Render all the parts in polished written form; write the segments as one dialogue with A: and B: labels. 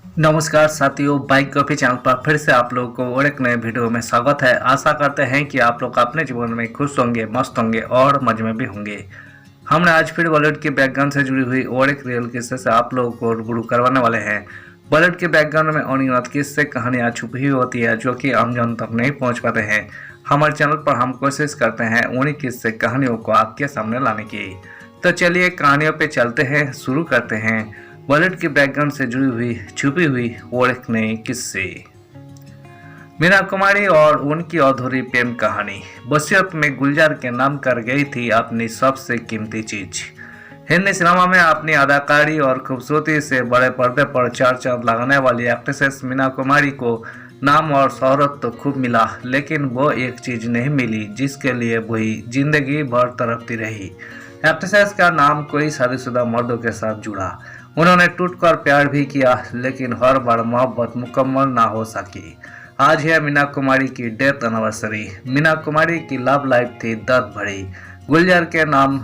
A: नमस्कार साथियों, bike coffee channel पर फिर से आप लोगों को और एक नए वीडियो में स्वागत है। आशा करते हैं कि आप लोग अपने जीवन में खुश होंगे, मस्त होंगे और मजे में भी होंगे। हमने आज फिर बॉलीवुड के बैकग्राउंड से जुड़ी हुई और एक रियल किस्से से आप लोगों को रूबरू करवाने वाले हैं। बॉलीवुड के बैकग्राउंड में अनिवार्य किस्से कहानियाँ छुपी हुई होती है जो कि आम जन तक नहीं पहुँच पाते हैं। हमारे चैनल पर हम कोशिश करते हैं उन्हीं किस्से कहानियों को आपके सामने लाने की। तो चलिए कहानियों पे चलते हैं, शुरू करते हैं बॉलीवुड के बैकग्राउंड से जुड़ी हुई छुपी हुई और एक नए किस्से। मीना कुमारी और उनकी अधूरी प्रेम कहानी। वसीयत में गुलजार के नाम कर गई थी अपनी सबसे कीमती चीज। हिंदी सिनेमा में अपनी अदाकारी और खूबसूरती से बड़े पर्दे पर चार चांद लगाने वाली एक्ट्रेस मीना कुमारी को नाम और शोहरत तो खूब मिला, लेकिन वो एक चीज नहीं मिली जिसके लिए वही जिंदगी भर तड़पती रही। एक्ट्रेस का नाम कोई शादीशुदा मर्दों के साथ जुड़ा। उन्होंने टूटकर प्यार भी किया, लेकिन हर बार मोहब्बत मुकम्मल ना हो सकी। आज है मीना कुमारी की डेथ एनिवर्सरी। मीना कुमारी की लव लाइफ थी दर्द भरी। गुलजार के नाम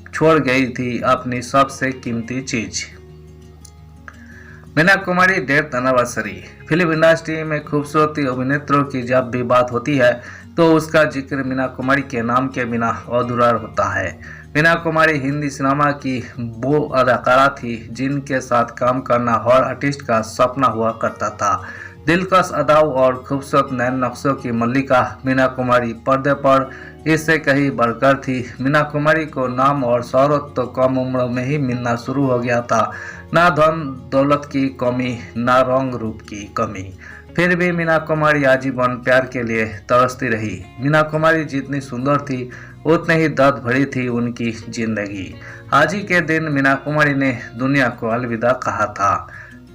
A: छोड़ गई थी अपनी सबसे कीमती चीज। Meena Kumari death anniversary. Film industry में खूबसूरती अभिनेत्रियों की जब भी बात होती है तो उसका जिक्र मीना कुमारी के नाम के बिना अधूरा होता है। मीना कुमारी हिंदी सिनेमा की वो अदाकारा थी जिनके साथ काम करना हर आर्टिस्ट का सपना हुआ करता था। दिलकश अदाओं और खूबसूरत नैन नक्शों की मल्लिका मीना कुमारी पर्दे पर इससे कहीं बढ़कर थी। मीना कुमारी को नाम और शोहरत तो कम उम्र में ही मिलना शुरू हो गया था। ना धन दौलत की कमी, ना रंग रूप की कमी, फिर भी मीना कुमारी आजीवन प्यार के लिए तरसती रही। मीना कुमारी जितनी सुंदर थी उतनी ही दर्द भरी थी उनकी जिंदगी। आज ही के दिन मीना कुमारी ने दुनिया को अलविदा कहा था।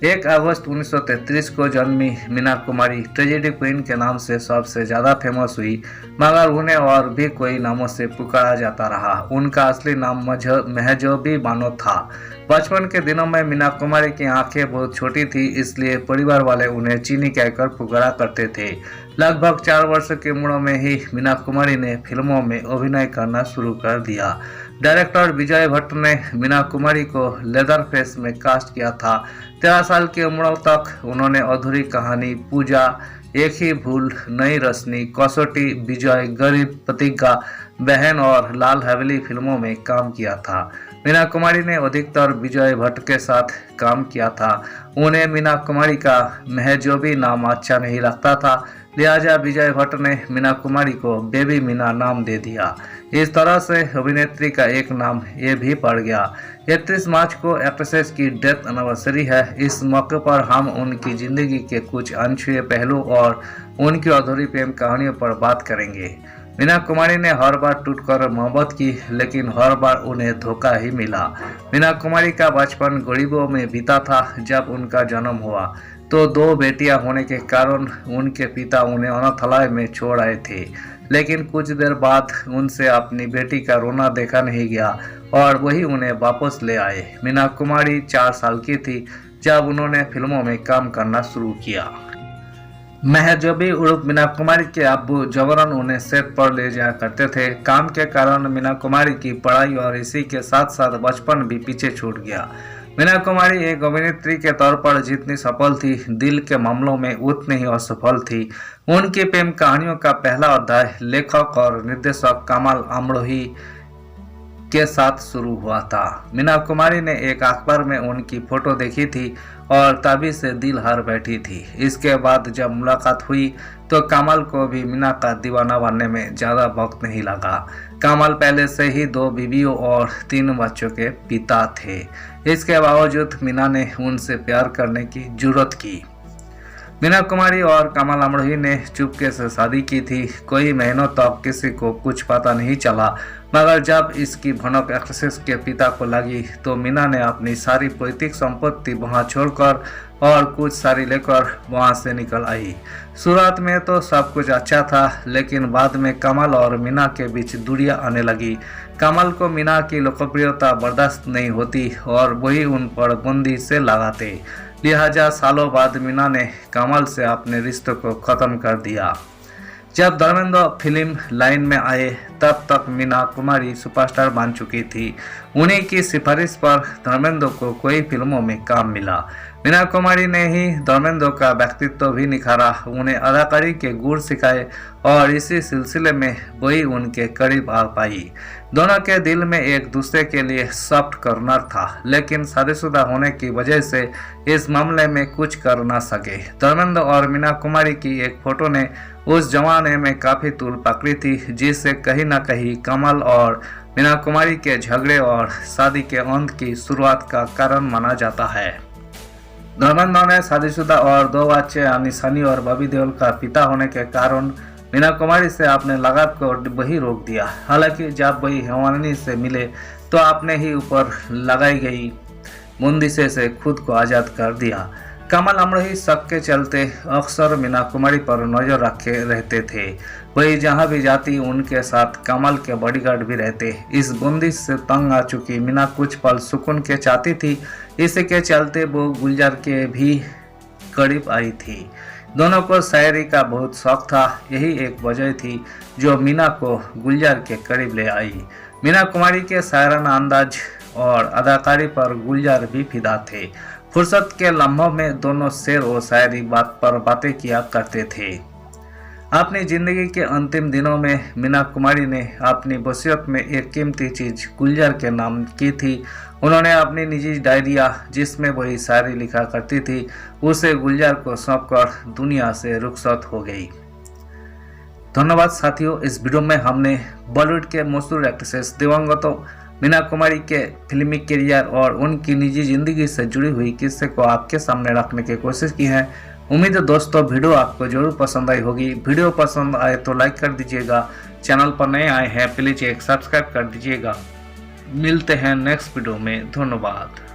A: 1 अगस्त 1933 को जन्मी मीना कुमारी ट्रेजेडी क्वीन के नाम से सबसे ज़्यादा फेमस हुई, मगर उन्हें और भी कई नामों से पुकारा जाता रहा। उनका असली नाम महजबी बानो था। बचपन के दिनों में मीना कुमारी की आंखें बहुत छोटी थी, इसलिए परिवार वाले उन्हें चीनी कहकर पुकारा करते थे। लगभग 4 वर्ष की उम्र में ही मीना कुमारी ने फिल्मों में अभिनय करना शुरू कर दिया। डायरेक्टर विजय भट्ट ने मीना कुमारी को लेदर फेस में कास्ट किया था। 13 साल की उम्र तक उन्होंने अधूरी कहानी, पूजा, एक ही भूल, नई रश्मि, कसौटी, विजय, गरीब, प्रतिज्ञा, बहन और लाल हवेली फिल्मों में काम किया था। मीना कुमारी ने अधिकतर विजय भट्ट के साथ काम किया था। उन्हें मीना कुमारी का महजबी नाम अच्छा नहीं लगता था, लिहाजा विजय भट्ट ने मीना कुमारी को बेबी मीना नाम दे दिया। इस तरह से अभिनेत्री का एक नाम ये भी पड़ गया। 31 मार्च को एक्ट्रेस की डेथ एनिवर्सरी है। इस मौके पर हम उनकी जिंदगी के कुछ अनछुए पहलू और उनकी अधूरी प्रेम कहानियों पर बात करेंगे। मीना कुमारी ने हर बार टूटकर मोहब्बत की, लेकिन हर बार उन्हें धोखा ही मिला। मीना कुमारी का बचपन गरीबों में बीता था। जब उनका जन्म हुआ तो 2 बेटियां होने के कारण उनके पिता उन्हें अनाथालय में छोड़ आए थे, लेकिन कुछ देर बाद उनसे अपनी बेटी का रोना देखा नहीं गया और वही उन्हें वापस ले आए। मीना कुमारी 4 साल की थी जब उन्होंने फिल्मों में काम करना शुरू किया। महजबी उर्फ मीना कुमारी के अब्बू जबरन उन्हें सेट पर ले जाया करते थे। काम के कारण मीना कुमारी की पढ़ाई और इसी के साथ साथ बचपन भी पीछे छूट गया। मीना कुमारी एक अभिनेत्री के तौर पर जितनी सफल थी, दिल के मामलों में उतनी ही असफल थी। उनकी प्रेम कहानियों का पहला अध्याय लेखक और निर्देशक कमल अमरोही के साथ शुरू हुआ था। मीना कुमारी ने एक अखबार में उनकी फोटो देखी थी और तभी से दिल हार बैठी थी। इसके बाद जब मुलाकात हुई तो कमल को भी मीना का दीवाना बनने में ज़्यादा वक्त नहीं लगा। कमल पहले से ही 2 बीवियों और 3 बच्चों के पिता थे। इसके बावजूद मीना ने उनसे प्यार करने की जुर्रत की। मीना कुमारी और कमल अमरोही ने चुपके से शादी की थी। कई महीनों तक किसी को कुछ पता नहीं चला, मगर जब इसकी भनक एक्ट्रेस के पिता को लगी तो मीना ने अपनी सारी पैतृक संपत्ति वहां छोड़कर और कुछ सारी लेकर वहां से निकल आई। शुरुआत में तो सब कुछ अच्छा था, लेकिन बाद में कमल और मीना के बीच दूरियां आने लगी। कमल को मीना की लोकप्रियता बर्दाश्त नहीं होती और वही उन पर बंदी से लगाते। लिहाजा सालों बाद मीना ने कमल से अपने रिश्ते को खत्म कर दिया। जब धर्मेंद्र फिल्म लाइन में आए तब तक मीना कुमारी सुपरस्टार बन चुकी थी। उन्हीं की सिफारिश पर धर्मेंद्र को कई फिल्मों में काम मिला। मीना कुमारी ने ही धर्मेंद्र का व्यक्तित्व भी निखारा, उन्हें अदाकारी के गुर सिखाए और इसी सिलसिले में वही उनके करीब आ पाई। दोनों के दिल में एक दूसरे के लिए सॉफ्ट कॉर्नर था, लेकिन शादीशुदा होने की वजह से इस मामले में कुछ कर न सके। धर्मेंद्र और मीना कुमारी की एक फोटो ने उस जमाने में काफी तूल पकड़ी थी, जिससे कहीं न कहीं कमल और मीना कुमारी के झगड़े और शादी के अंत की शुरुआत का कारण माना जाता है। धर्मेंद्र ने शादीशुदा और 2 बच्चे यानी सनी और बॉबी देओल का पिता होने के कारण मीना कुमारी से अपने लगाव को वही रोक दिया। हालांकि जब वही हेमामालिनी से मिले तो आपने ही ऊपर लगाई गई बंदिशें से खुद को आज़ाद कर दिया। कमल अमरही शक के चलते अक्सर मीना कुमारी पर नजर रखे रहते थे। वही जहां भी जाती उनके साथ कमल के बॉडीगार्ड भी रहते। इस बंदिश से तंग आ चुकी मीना कुछ पल सुकून के चाहती थी, इसके चलते वो गुलजार के भी करीब आई थी। दोनों को शायरी का बहुत शौक था, यही एक वजह थी जो मीना को गुलजार के करीब ले आई। मीना कुमारी के शायराना अंदाज और अदाकारी पर गुलजार भी फिदा थे। फुर्सत के लम्हों में दोनों शेर और शायरी बात पर बातें किया करते थे। अपनी जिंदगी के अंतिम दिनों में मीना कुमारी ने अपनी वसीयत में एक कीमती चीज गुलजार के नाम की थी। उन्होंने अपनी निजी डायरिया, जिसमें वही शायरी लिखा करती थी, उसे गुलजार को सौंपकर दुनिया से रुखसत हो गई। धन्यवाद साथियों, इस वीडियो में हमने बॉलीवुड के मशहूर एक्ट्रेसेस दिवंगत मीना कुमारी के फिल्मी करियर और उनकी निजी जिंदगी से जुड़ी हुई किस्से को आपके सामने रखने की कोशिश की है। उम्मीद है दोस्तों वीडियो आपको जरूर पसंद आई होगी। वीडियो पसंद आए तो लाइक कर दीजिएगा। चैनल पर नए आए हैं प्लीज एक सब्सक्राइब कर दीजिएगा। मिलते हैं नेक्स्ट वीडियो में। धन्यवाद।